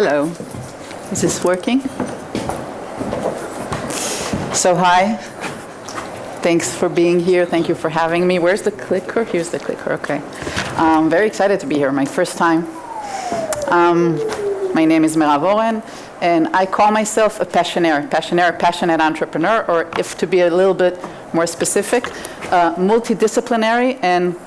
Hello. Is this working? So hi. Thanks for being here. Thank you for having me. Where's the clicker? Here's the clicker. Okay. I'm very excited to be here. My first time. My name is Merav Oren, and I call myself a passionate entrepreneur, or if to be a little bit more specific, multidisciplinary and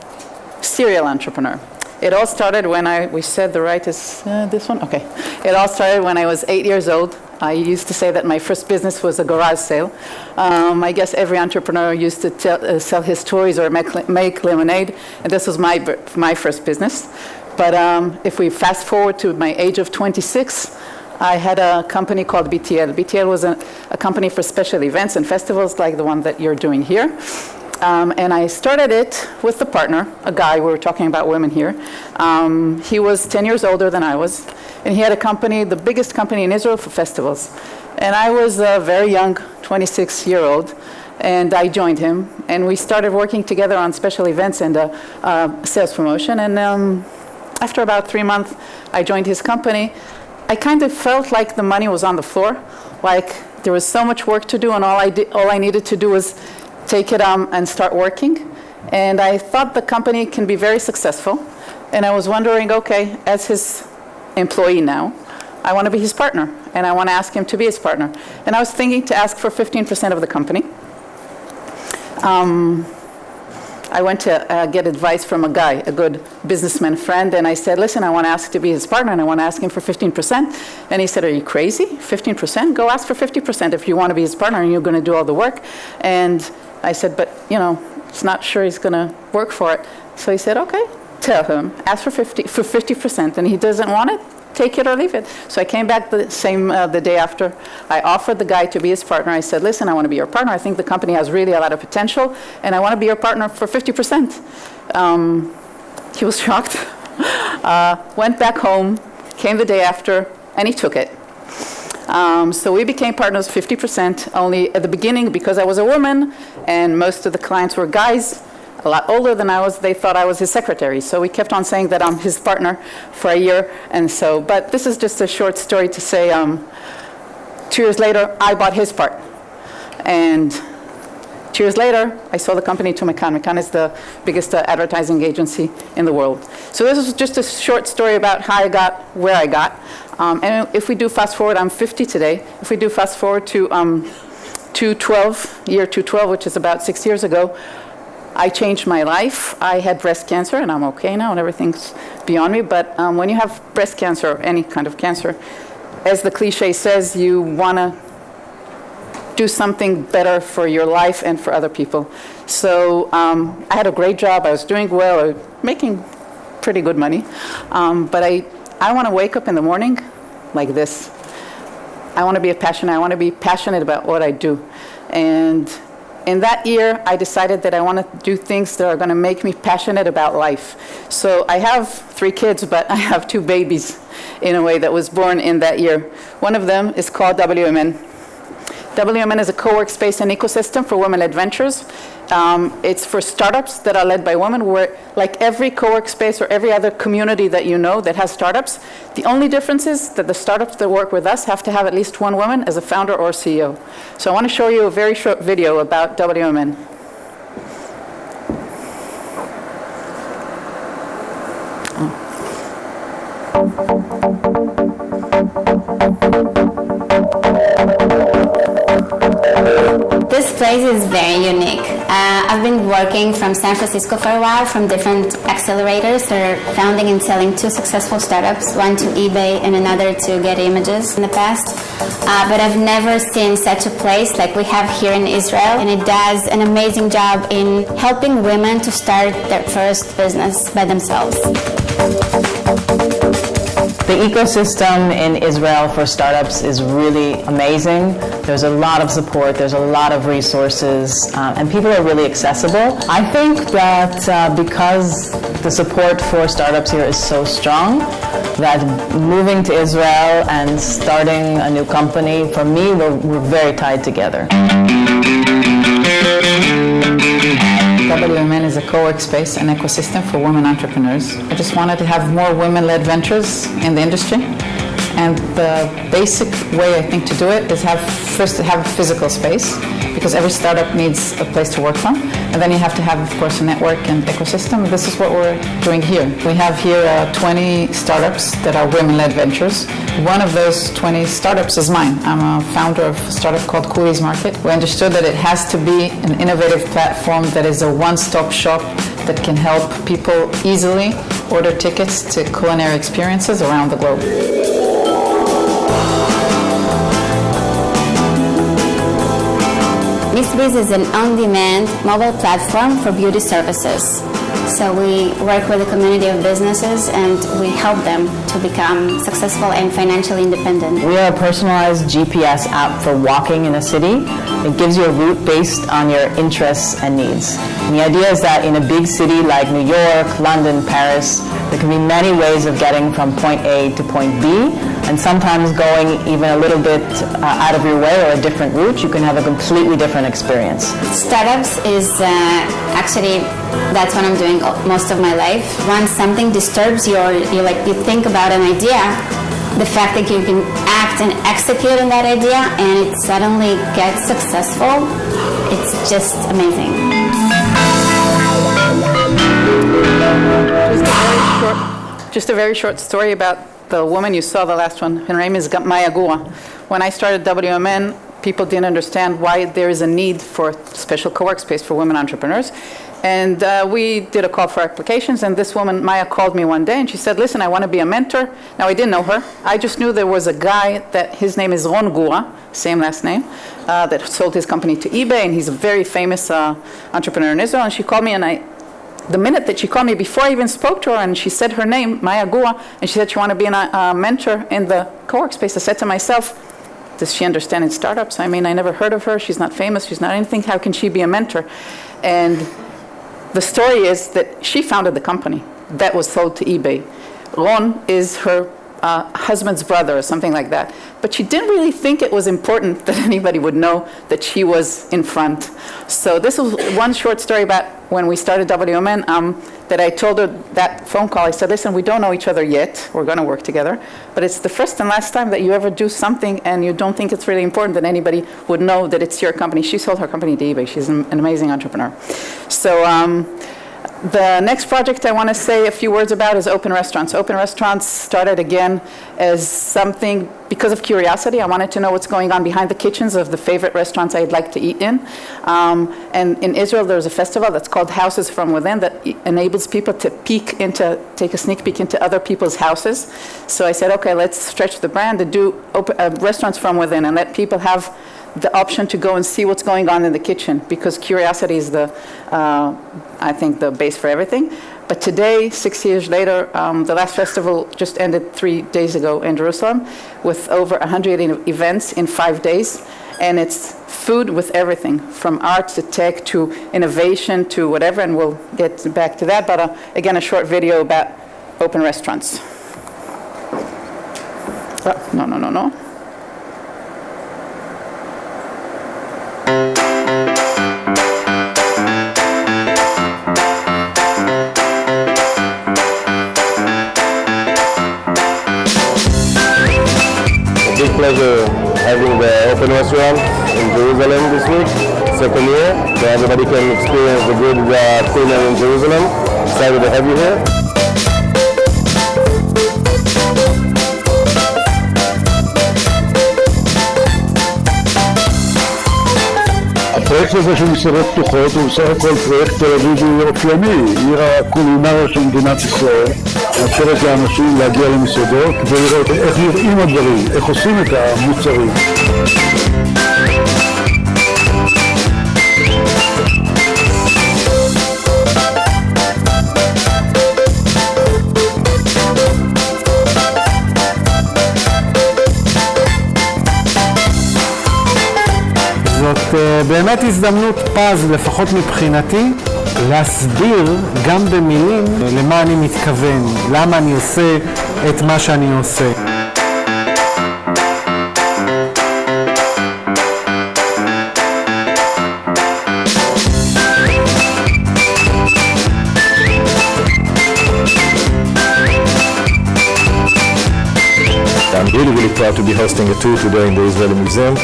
serial entrepreneur. It all started when we said the right is this one? Okay. It all started when I was 8 years old. I used to say that my first business was a garage sale. I guess every entrepreneur used to sell his toys or make lemonade, and this was my first business. But if we fast forward to my age of 26, I had a company called BTL. BTL was a company for special events and festivals like the one that you're doing here. And I started it with a partner, a guy. We were talking about women here. He was 10 years older than I was, and he had a company, the biggest company in Israel for festivals. And I was a very young 26-year-old, and I joined him, and we started working together on special events and sales promotion. And after about 3 months, I joined his company. I kind of felt like the money was on the floor, like there was so much work to do, and all I needed to do was take it and start working. And I thought the company can be very successful. And I was wondering, okay, as his employee now, I want to be his partner, and I want to ask him to be his partner. And I was thinking to ask for 15% of the company. I went to get advice from a guy, a good businessman friend, and I said, listen, I want to ask to be his partner, and I want to ask him for 15%. And he said, are you crazy? 15%? Go ask for 50% if you want to be his partner and you're going to do all the work. And I said, but, it's not sure he's going to work for it. So he said, okay, tell him, ask for 50%, and he doesn't want it, take it or leave it. So I came back the day after. I offered the guy to be his partner. I said, listen, I want to be your partner. I think the company has really a lot of potential, and I want to be your partner for 50%. He was shocked, went back home, came the day after, and he took it. So we became partners 50%, only at the beginning because I was a woman, and most of the clients were guys, a lot older than I was. They thought I was his secretary. So we kept on saying that I'm his partner for a year. But this is just a short story to say 2 years later, I bought his part. And 2 years later, I sold the company to Mekan. Mekan is the biggest advertising agency in the world. So this is just a short story about how I got where I got. And if we do fast forward, I'm 50 today. If we do fast forward to year 2012, which is about 6 years ago, I changed my life. I had breast cancer, and I'm okay now, and everything's beyond me. But when you have breast cancer, or any kind of cancer, as the cliche says, you want to do something better for your life and for other people. So I had a great job. I was doing well, I was making pretty good money. But I want to wake up in the morning like this. I want to be passionate about what I do. And in that year, I decided that I want to do things that are going to make me passionate about life. So I have 3 kids, but I have 2 babies in a way that was born in that year. One of them is called WMN. WMN is a co-work space and ecosystem for women-led ventures. It's for startups that are led by women, where like every co-work space or every other community that you know that has startups, the only difference is that the startups that work with us have to have at least one woman as a founder or CEO. So I want to show you a very short video about WMN. This place is very unique. I've been working from San Francisco for a while, from different accelerators. They're founding and selling 2 successful startups, one to eBay and another to Get Images in the past. But I've never seen such a place like we have here in Israel, and it does an amazing job in helping women to start their first business by themselves. The ecosystem in Israel for startups is really amazing. There's a lot of support, there's a lot of resources, and people are really accessible. I think that because the support for startups here is so strong, that moving to Israel and starting a new company, for me, we're very tied together. WMN is a co-work space and ecosystem for women entrepreneurs. I just wanted to have more women-led ventures in the industry. And the basic way I think to do it is first to have a physical space, because every startup needs a place to work from. And then you have to have, of course, a network and ecosystem. This is what we're doing here. We have here 20 startups that are women-led ventures. One of those 20 startups is mine. I'm a founder of a startup called Cooley's Market. We understood that it has to be an innovative platform that is a one-stop shop that can help people easily order tickets to culinary experiences around the globe. MissBiz is an on-demand mobile platform for beauty services. So we work with a community of businesses and we help them to become successful and financially independent. We are a personalized GPS app for walking in a city. It gives you a route based on your interests and needs. And the idea is that in a big city like New York, London, Paris, there can be many ways of getting from point A to point B, and sometimes going even a little bit out of your way or a different route, you can have a completely different experience. Startups is actually, that's what I'm doing most of my life. Once something disturbs you or you think about an idea, the fact that you can act and execute on that idea and it suddenly gets successful, it's just amazing. Just a very short story about the woman you saw, the last one. Her name is Agora. When I started WMN, people didn't understand why there is a need for special co-work space for women entrepreneurs. And we did a call for applications, and this woman, Maya, called me one day and she said, listen, I want to be a mentor. Now, I didn't know her. I just knew there was a guy that his name is Ron Gura, same last name, that sold his company to eBay, and he's a very famous entrepreneur in Israel. And she called me, and the minute that she called me, before I even spoke to her, and she said her name, Maya Gura, and she said she wanted to be a mentor in the co-work space, I said to myself, does she understand in startups? I mean, I never heard of her. She's not famous. She's not anything. How can she be a mentor? And the story is that she founded the company that was sold to eBay. Ron is her husband's brother or something like that. But she didn't really think it was important that anybody would know that she was in front. So this was one short story about when we started WMN, that I told her that phone call. I said, listen, we don't know each other yet. We're going to work together. But it's the first and last time that you ever do something and you don't think it's really important that anybody would know that it's your company. She sold her company to eBay. She's an amazing entrepreneur. So the next project I want to say a few words about is Open Restaurants. Open Restaurants started again as something because of curiosity. I wanted to know what's going on behind the kitchens of the favorite restaurants I'd like to eat in. And in Israel, there's a festival that's called Houses from Within that enables people to take a sneak peek into other people's houses. So I said, okay, let's stretch the brand and do restaurants from within and let people have the option to go and see what's going on in the kitchen, because curiosity is I think, the base for everything. But today, 6 years later, the last festival just ended 3 days ago in Jerusalem with over 100 events in 5 days. And it's food with everything, from art to tech to innovation to whatever, and we'll get back to that. But again, a short video about Open Restaurants. Oh, no. Pleasure having the Open Restaurant in Jerusalem this week, second year, so everybody can experience the good culinary in Jerusalem. Excited to have you here. הפרויקט הזה של מסעדות פתוחות הוא בסך הכל פרויקט תל אביבי אופייני, עיר הקולינריה של מדינת ישראל, מאפשרת לאנשים להגיע למסעדות ולראות איך נראים הדברים, איך עושים את המוצרים. זאת באמת הזדמנות פז, לפחות מבחינתי, להסביר גם במילים למה אני מתכוון, למה אני עושה את מה שאני עושה. really proud to be hosting a tour today in the Israeli Museum,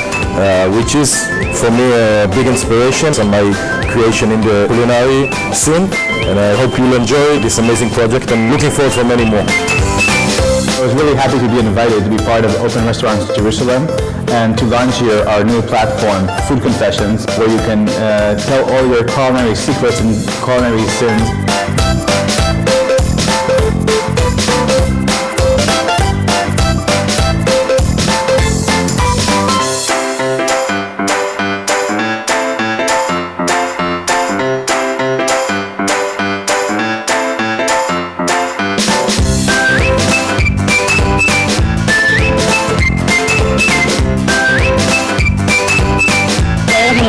which is for me a big inspiration on my creation in the culinary scene. And I hope you'll enjoy this amazing project and looking forward for many more. I was really happy to be invited to be part of Open Restaurants Jerusalem and to launch here our new platform, Food Confessions, where you can tell all your culinary secrets and culinary sins.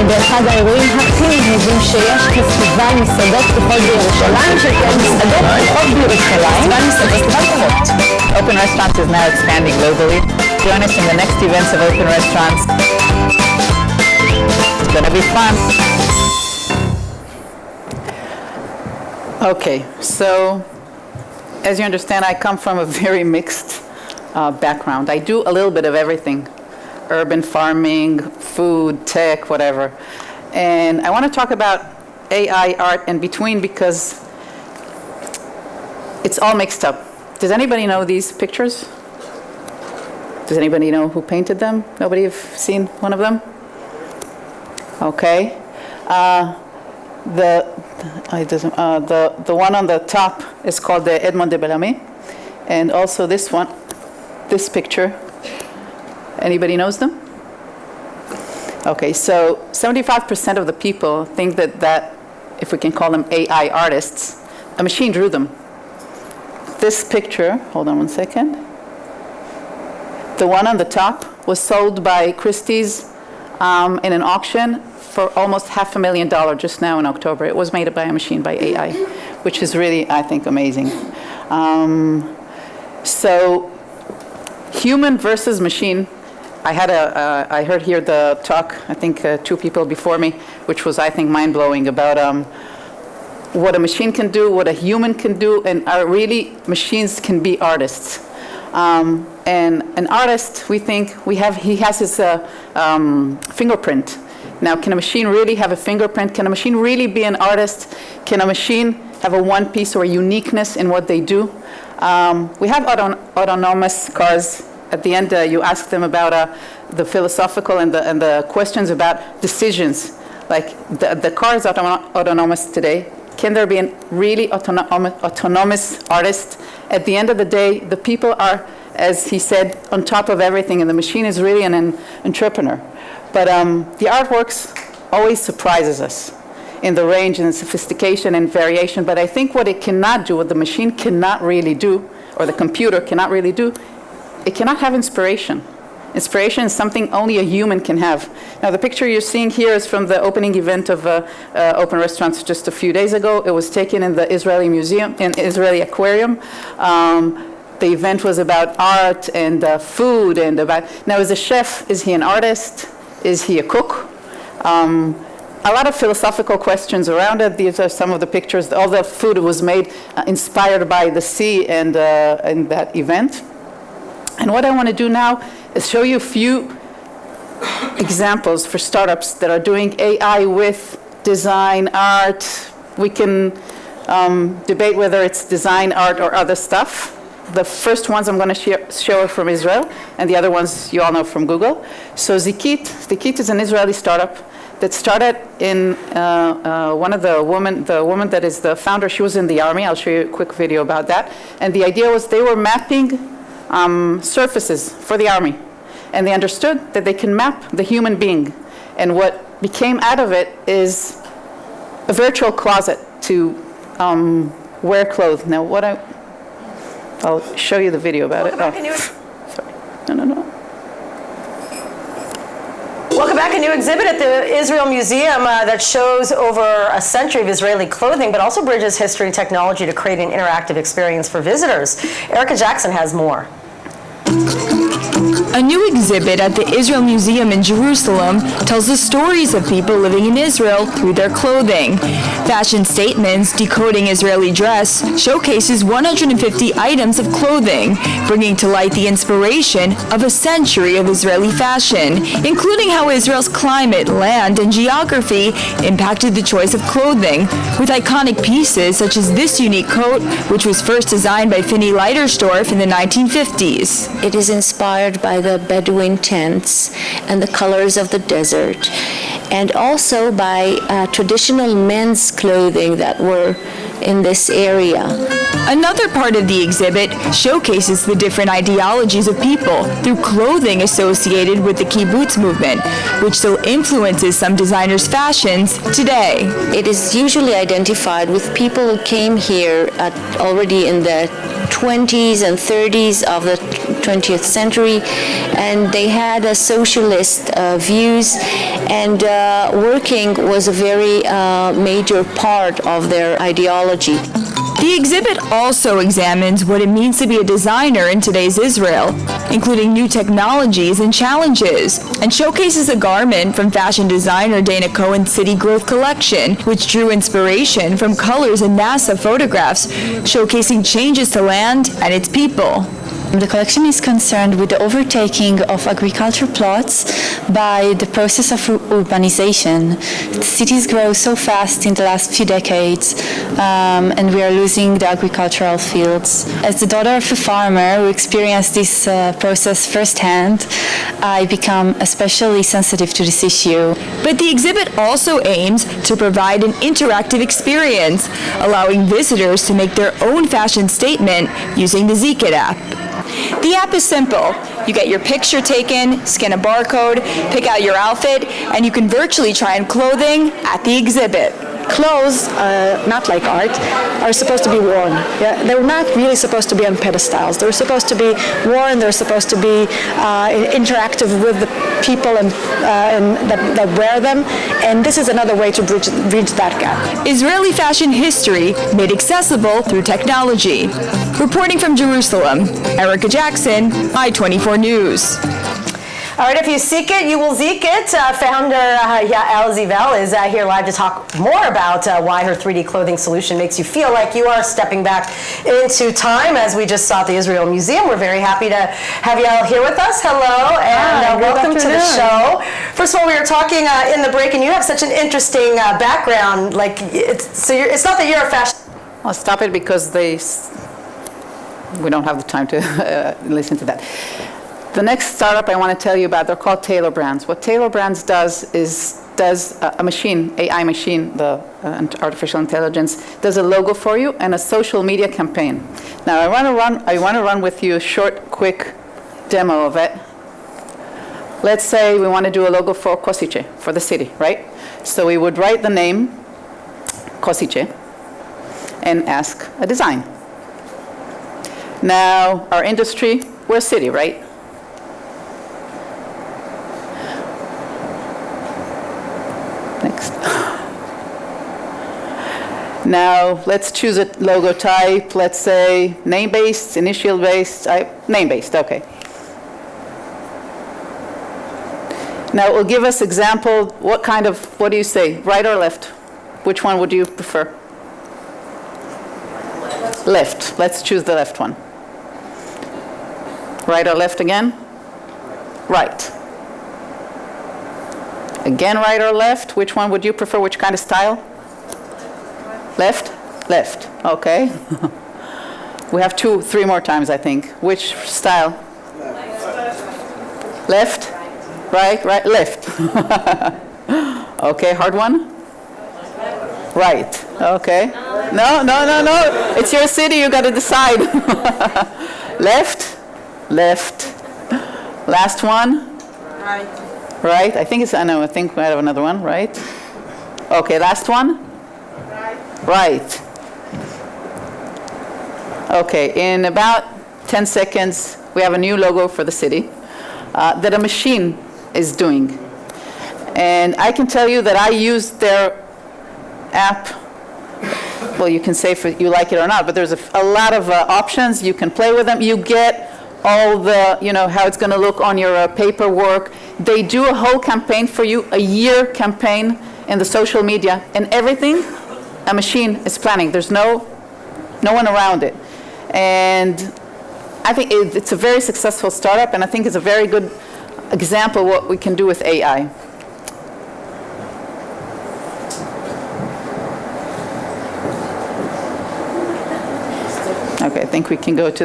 באחד האירועים הכי מגניבים שיש, פסטיבל מסעדות פתוחות בירושלים, שתהיה מסעדות פתוחות בירושלים. פסטיבל פתוחות. Open Restaurants is now expanding globally. Join us in the next events of Open Restaurants. It's going to be fun. Okay, so as you understand, I come from a very mixed background. I do a little bit of everything. Urban farming, food, tech, whatever. And I want to talk about AI, art, and between because it's all mixed up. Does anybody know these pictures? Does anybody know who painted them? Nobody have seen one of them? Okay. The one on the top is called the Edmond de Bellamy. And also this one, this picture. Anybody knows them? Okay, so 75% of the people think that, if we can call them AI artists, a machine drew them. This picture, hold on one second. The one on the top was sold by Christies in an auction for almost $500,000 just now in October. It was made by a machine, by AI, which is really, I think, amazing. So human versus machine. I heard here the talk, I think two people before me, which was, I think, mind-blowing about what a machine can do, what a human can do, and really machines can be artists. And an artist, we think, he has his fingerprint. Now, can a machine really have a fingerprint? Can a machine really be an artist? Can a machine have a one piece or a uniqueness in what they do? We have autonomous cars. At the end, you ask them about the philosophical and the questions about decisions. Like the car is autonomous today. Can there be a really autonomous artist? At the end of the day, the people are, as he said, on top of everything, and the machine is really an entrepreneur. But the artworks always surprises us in the range and sophistication and variation. But I think what it cannot do, what the machine cannot really do, or the computer cannot really do, it cannot have inspiration. Inspiration is something only a human can have. Now, the picture you're seeing here is from the opening event of Open Restaurants just a few days ago. It was taken in the Israeli Museum, in Israeli Aquarium. The event was about art and food and about. Now, as a chef, is he an artist? Is he a cook? A lot of philosophical questions around it. These are some of the pictures. All the food was made inspired by the sea and in that event. And what I want to do now is show you a few examples for startups that are doing AI with design, art. We can debate whether it's design, art, or other stuff. The first ones I'm going to show are from Israel, and the other ones you all know from Google. So Zikit is an Israeli startup that started in one of the woman that is the founder. She was in the army. I'll show you a quick video about that. And the idea was they were mapping surfaces for the army. And they understood that they can map the human being. And what became out of it is a virtual closet to wear clothes. Now, I'll show you the video about it. Sorry. No. Welcome back. A new exhibit at the Israel Museum that shows over a century of Israeli clothing, but also bridges history and technology to create an interactive experience for visitors. Erica Jackson has more. A new exhibit at the Israel Museum in Jerusalem tells the stories of people living in Israel through their clothing. Fashion Statements, Decoding Israeli Dress showcases 150 items of clothing, bringing to light the inspiration of a century of Israeli fashion, including how Israel's climate, land, and geography impacted the choice of clothing, with iconic pieces such as this unique coat, which was first designed by Finny Leitersdorf in the 1950s. It is inspired by the Bedouin tents and the colors of the desert, and also by traditional men's clothing that were in this area. Another part of the exhibit showcases the different ideologies of people through clothing associated with the kibbutz movement, which still influences some designers' fashions today. It is usually identified with people who came here already in the 20s and 30s of the 20th century, and they had a socialist views, and working was a very major part of their ideology. The exhibit also examines what it means to be a designer in today's Israel, including new technologies and challenges, and showcases a garment from fashion designer Dana Cohen's City Growth collection, which drew inspiration from colors in NASA photographs, showcasing changes to land and its people. The collection is concerned with the overtaking of agriculture plots by the process of urbanization. Cities grow so fast in the last few decades, and we are losing the agricultural fields. As the daughter of a farmer who experienced this process firsthand, I become especially sensitive to this issue. But the exhibit also aims to provide an interactive experience, allowing visitors to make their own fashion statement using the Zikit app. The app is simple. You get your picture taken, scan a barcode, pick out your outfit, and you can virtually try on clothing at the exhibit. Clothes, not like art, are supposed to be worn. Yeah? They're not really supposed to be on pedestals. They're supposed to be worn. They're supposed to be interactive with the people and that wear them. And this is another way to bridge that gap. Israeli fashion history made accessible through technology. Reporting from Jerusalem, Erica Jackson, I-24 News. All right, if you seek it, you will zeek it. Founder Yael Zivel is here live to talk more about why her 3D clothing solution makes you feel like you are stepping back into time, as we just saw at the Israel Museum. We're very happy to have Yael here with us. Hello, and welcome to the show. First of all, we were talking in the break, and you have such an interesting background. Like, it's not that you're a fashion. I'll stop it because we don't have the time to listen to that. The next startup I want to tell you about, they're called Taylor Brands. What Taylor Brands does is a machine, AI machine, the artificial intelligence, does a logo for you and a social media campaign. Now I want to run with you a short, quick demo of it. Let's say we want to do a logo for Košice, for the city, right? So we would write the name Košice and ask a design. Now our industry, we're a city, right? Next. Now, let's choose a logo type. Let's say name-based, initial-based, name-based, okay. Now, it will give us example, what do you say, right or left? Which one would you prefer? Left. Let's choose the left one. Right or left again? Right. Again, right or left? Which one would you prefer? Which kind of style? Left? Left. Okay. We have 3 more times, I think. Which style? Left? Right? Right? Left. Okay, hard one? Right. Okay. No. It's your city. You got to decide. Left? Left. Last one? Right. Right? I think I think we have another one, right? Okay, last one? Right. Okay, in about 10 seconds, we have a new logo for the city that a machine is doing. And I can tell you that I used their app. Well, you can say if you like it or not, but there's a lot of options. You can play with them. You get all the, how it's going to look on your paperwork. They do a whole campaign for you, a year campaign in the social media, and everything a machine is planning. There's no one around it. And I think it's a very successful startup, and I think it's a very good example of what we can do with AI. Okay, I think we can go to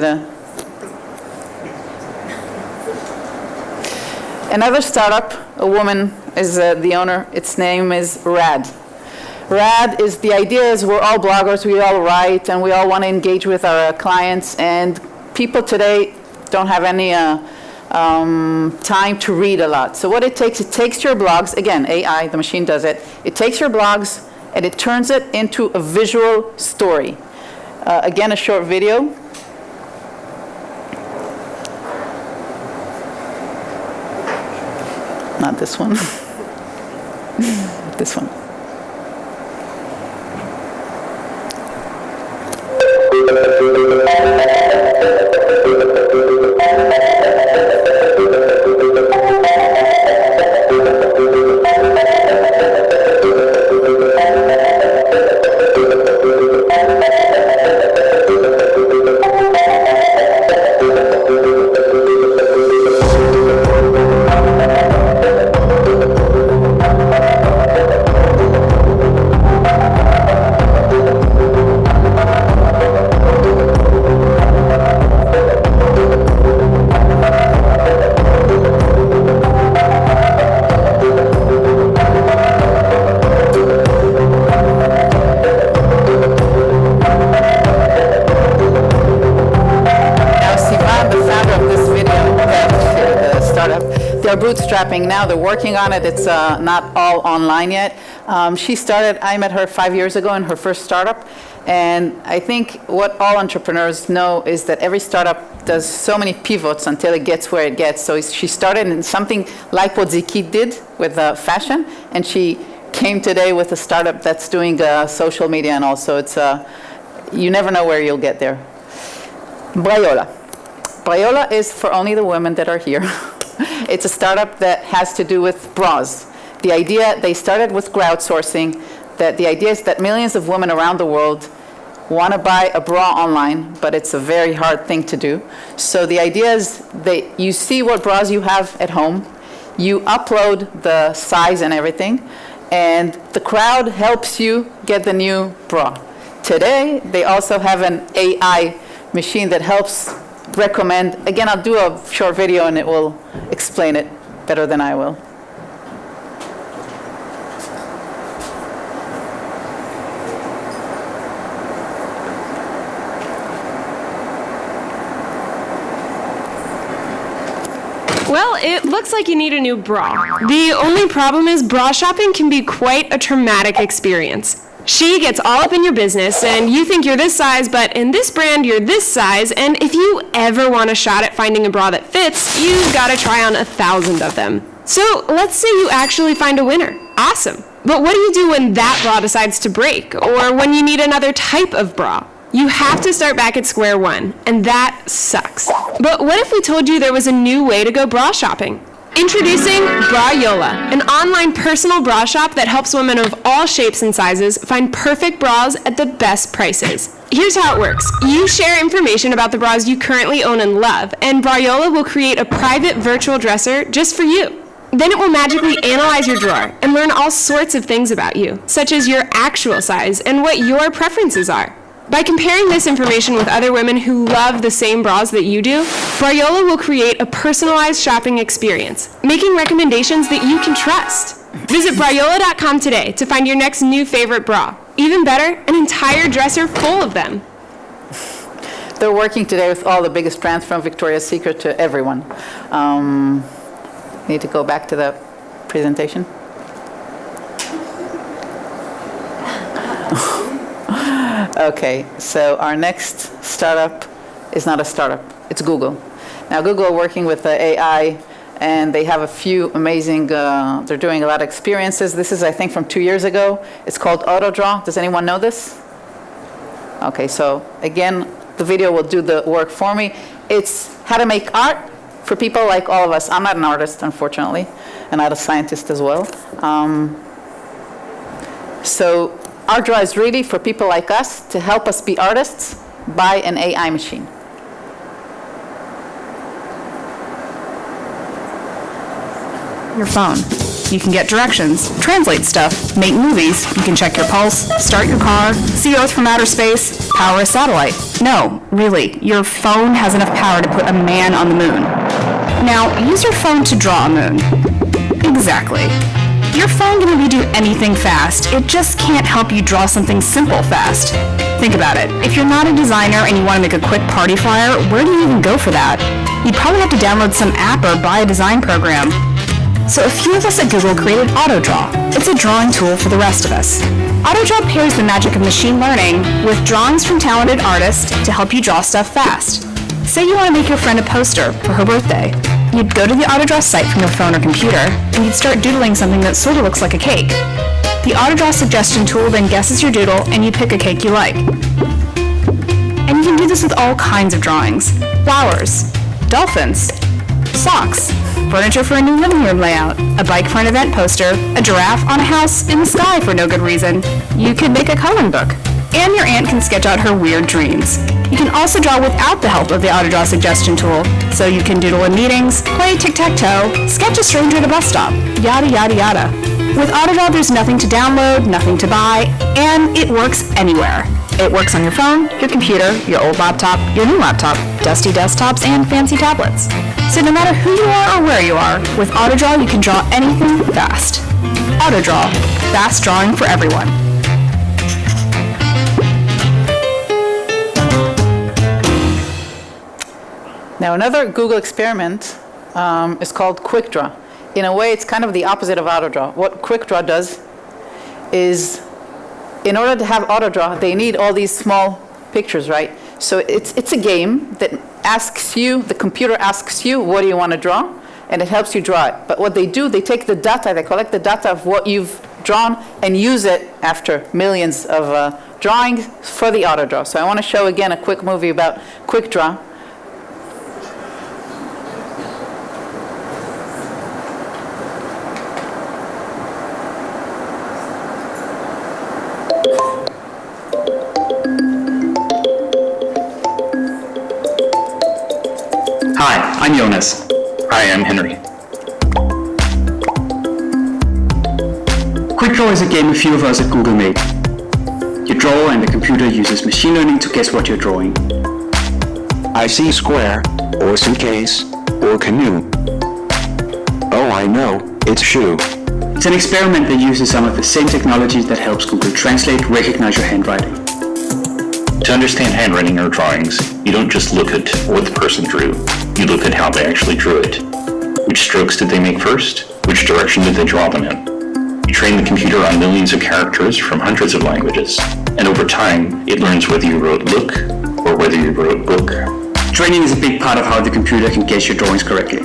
another startup. A woman is the owner. Its name is Rad. Rad is, the idea is we're all bloggers, we all write, and we all want to engage with our clients, and people today don't have any time to read a lot. So what it takes your blogs, again, AI, the machine does it, it takes your blogs and it turns it into a visual story. Again, a short video. Not this one. This one. Bootstrapping now, they're working on it. It's not all online yet. She started, I met her 5 years ago in her first startup, and I think what all entrepreneurs know is that every startup does so many pivots until it gets where it gets. So she started in something like what Ziki did with fashion, and she came today with a startup that's doing social media, and also it's you never know where you'll get there. Viola. Viola is for only the women that are here. It's a startup that has to do with bras. The idea, they started with crowdsourcing, that the idea is that millions of women around the world want to buy a bra online, but it's a very hard thing to do. So the idea is that you see what bras you have at home, you upload the size and everything, and the crowd helps you get the new bra. Today, they also have an AI machine that helps recommend. Again, I'll do a short video and it will explain it better than I will. Well, it looks like you need a new bra. The only problem is bra shopping can be quite a traumatic experience. She gets all up in your business, and you think you're this size, but in this brand, you're this size, and if you ever want a shot at finding a bra that fits, you've got to try on 1,000 of them. So let's say you actually find a winner. Awesome. But what do you do when that bra decides to break, or when you need another type of bra? You have to start back at square one, and that sucks. But what if we told you there was a new way to go bra shopping? Introducing Viola, an online personal bra shop that helps women of all shapes and sizes find perfect bras at the best prices. Here's how it works. You share information about the bras you currently own and love, and Viola will create a private virtual dresser just for you. Then it will magically analyze your drawer and learn all sorts of things about you, such as your actual size and what your preferences are. By comparing this information with other women who love the same bras that you do, Viola will create a personalized shopping experience, making recommendations that you can trust. Visit Viola.com today to find your next new favorite bra. Even better, an entire dresser full of them. They're working today with all the biggest brands, from Victoria's Secret to everyone. Need to go back to the presentation. Okay, so our next startup is not a startup, it's Google. Now Google are working with the AI, and they have a few amazing, they're doing a lot of experiences. This is, I think, from 2 years ago. It's called Autodraw. Does anyone know this? Okay, so again, the video will do the work for me. It's how to make art for people like all of us. I'm not an artist, unfortunately, and not a scientist as well. So Autodraw is really for people like us to help us be artists by an AI machine. Your phone. You can get directions, translate stuff, make movies, you can check your pulse, start your car, see Earth from outer space, power a satellite. No, really, your phone has enough power to put a man on the moon. Now, use your phone to draw a moon. Exactly. Your phone can really do anything fast, it just can't help you draw something simple fast. Think about it. If you're not a designer and you want to make a quick party flyer, where do you even go for that? You'd probably have to download some app or buy a design program. So a few of us at Google created Autodraw. It's a drawing tool for the rest of us. Autodraw pairs the magic of machine learning with drawings from talented artists to help you draw stuff fast. Say you want to make your friend a poster for her birthday. You'd go to the Autodraw site from your phone or computer, and you'd start doodling something that sort of looks like a cake. The Autodraw suggestion tool then guesses your doodle, and you pick a cake you like. And you can do this with all kinds of drawings. Flowers, dolphins, socks, furniture for a new living room layout, a bike for an event poster, a giraffe on a house in the sky for no good reason. You could make a coloring book. And your aunt can sketch out her weird dreams. You can also draw without the help of the Autodraw suggestion tool. So you can doodle in meetings, play tic-tac-toe, sketch a stranger at a bus stop, yada yada yada. With Autodraw, there's nothing to download, nothing to buy, and it works anywhere. It works on your phone, your computer, your old laptop, your new laptop, dusty desktops, and fancy tablets. So no matter who you are or where you are, with Autodraw you can draw anything fast. Autodraw, fast drawing for everyone. Now another Google experiment is called Quickdraw. In a way, it's kind of the opposite of Autodraw. What Quickdraw does is, in order to have Autodraw, they need all these small pictures, right? So it's a game that asks you, the computer asks you, what do you want to draw? And it helps you draw it. But what they do, they take the data, they collect the data of what you've drawn and use it after millions of drawings for the Autodraw. So I want to show again a quick movie about Quickdraw. Hi, I'm Jonas. Hi, I'm Henry. Quickdraw is a game a few of us at Google made. You draw and the computer uses machine learning to guess what you're drawing. I see square, or suitcase, or canoe. Oh, I know, it's shoe. It's an experiment that uses some of the same technologies that helps Google Translate recognize your handwriting. To understand handwriting or drawings, you don't just look at what the person drew, you look at how they actually drew it. Which strokes did they make first? Which direction did they draw them in? You train the computer on millions of characters from hundreds of languages, and over time, it learns whether you wrote look or whether you wrote book. Training is a big part of how the computer can guess your drawings correctly.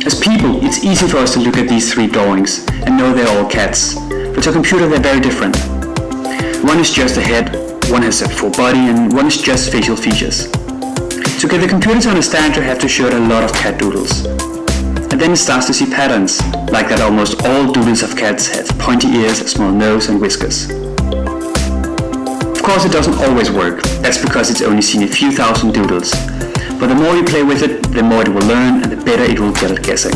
As people, it's easy for us to look at these three drawings and know they're all cats, but to a computer they're very different. One is just a head, one has a full body, and one is just facial features. To get the computer to understand, you have to show it a lot of cat doodles. And then it starts to see patterns, like that almost all doodles of cats have pointy ears, a small nose, and whiskers. Of course, it doesn't always work. That's because it's only seen a few thousand doodles. But the more you play with it, the more it will learn, and the better it will get at guessing.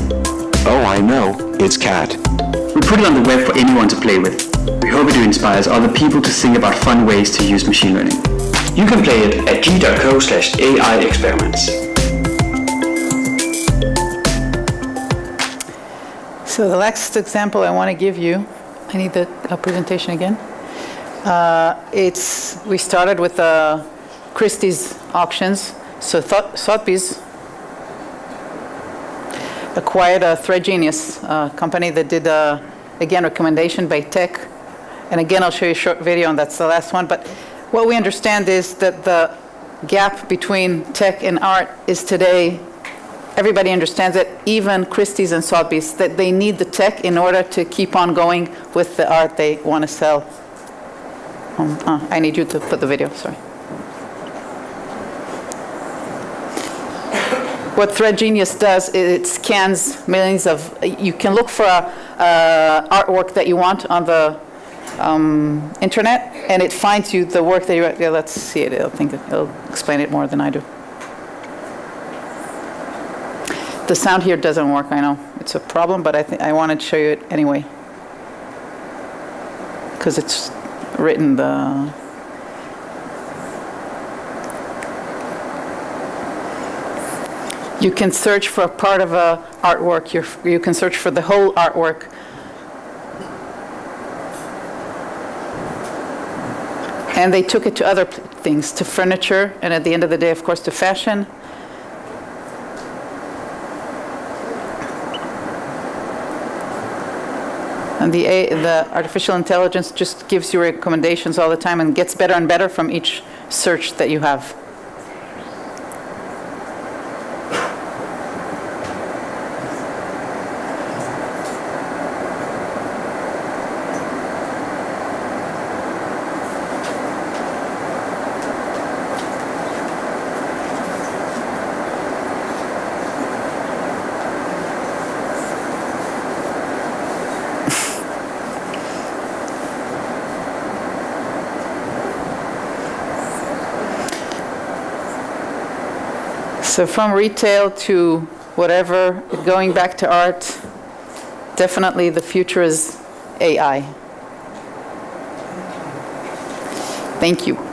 Oh, I know, it's cat. We put it on the web for anyone to play with. We hope it inspires other people to think about fun ways to use machine learning. You can play it at g.co/AI experiments. So the last example I want to give you, I need the presentation again. We started with Christies Options. So Sotheby's acquired a Thread Genius company that did, again, recommendation by tech. And again, I'll show you a short video, and that's the last one. But what we understand is that the gap between tech and art is today, everybody understands it, even Christie's and Sotheby's, that they need the tech in order to keep on going with the art they want to sell. I need you to put the video, sorry. what Thread Genius does, it scans millions of, you can look for artwork that you want on the internet, and it finds you the work that you, yeah, let's see it, I think it'll explain it more than I do. The sound here doesn't work, I know. It's a problem, but I wanted to show you it anyway. Because it's written the... You can search for a part of a artwork. You can search for the whole artwork. And they took it to other things, to furniture, and at the end of the day, of course, to fashion. And the artificial intelligence just gives you recommendations all the time and gets better and better from each search that you have. So from retail to whatever, going back to art, definitely the future is AI. Thank you.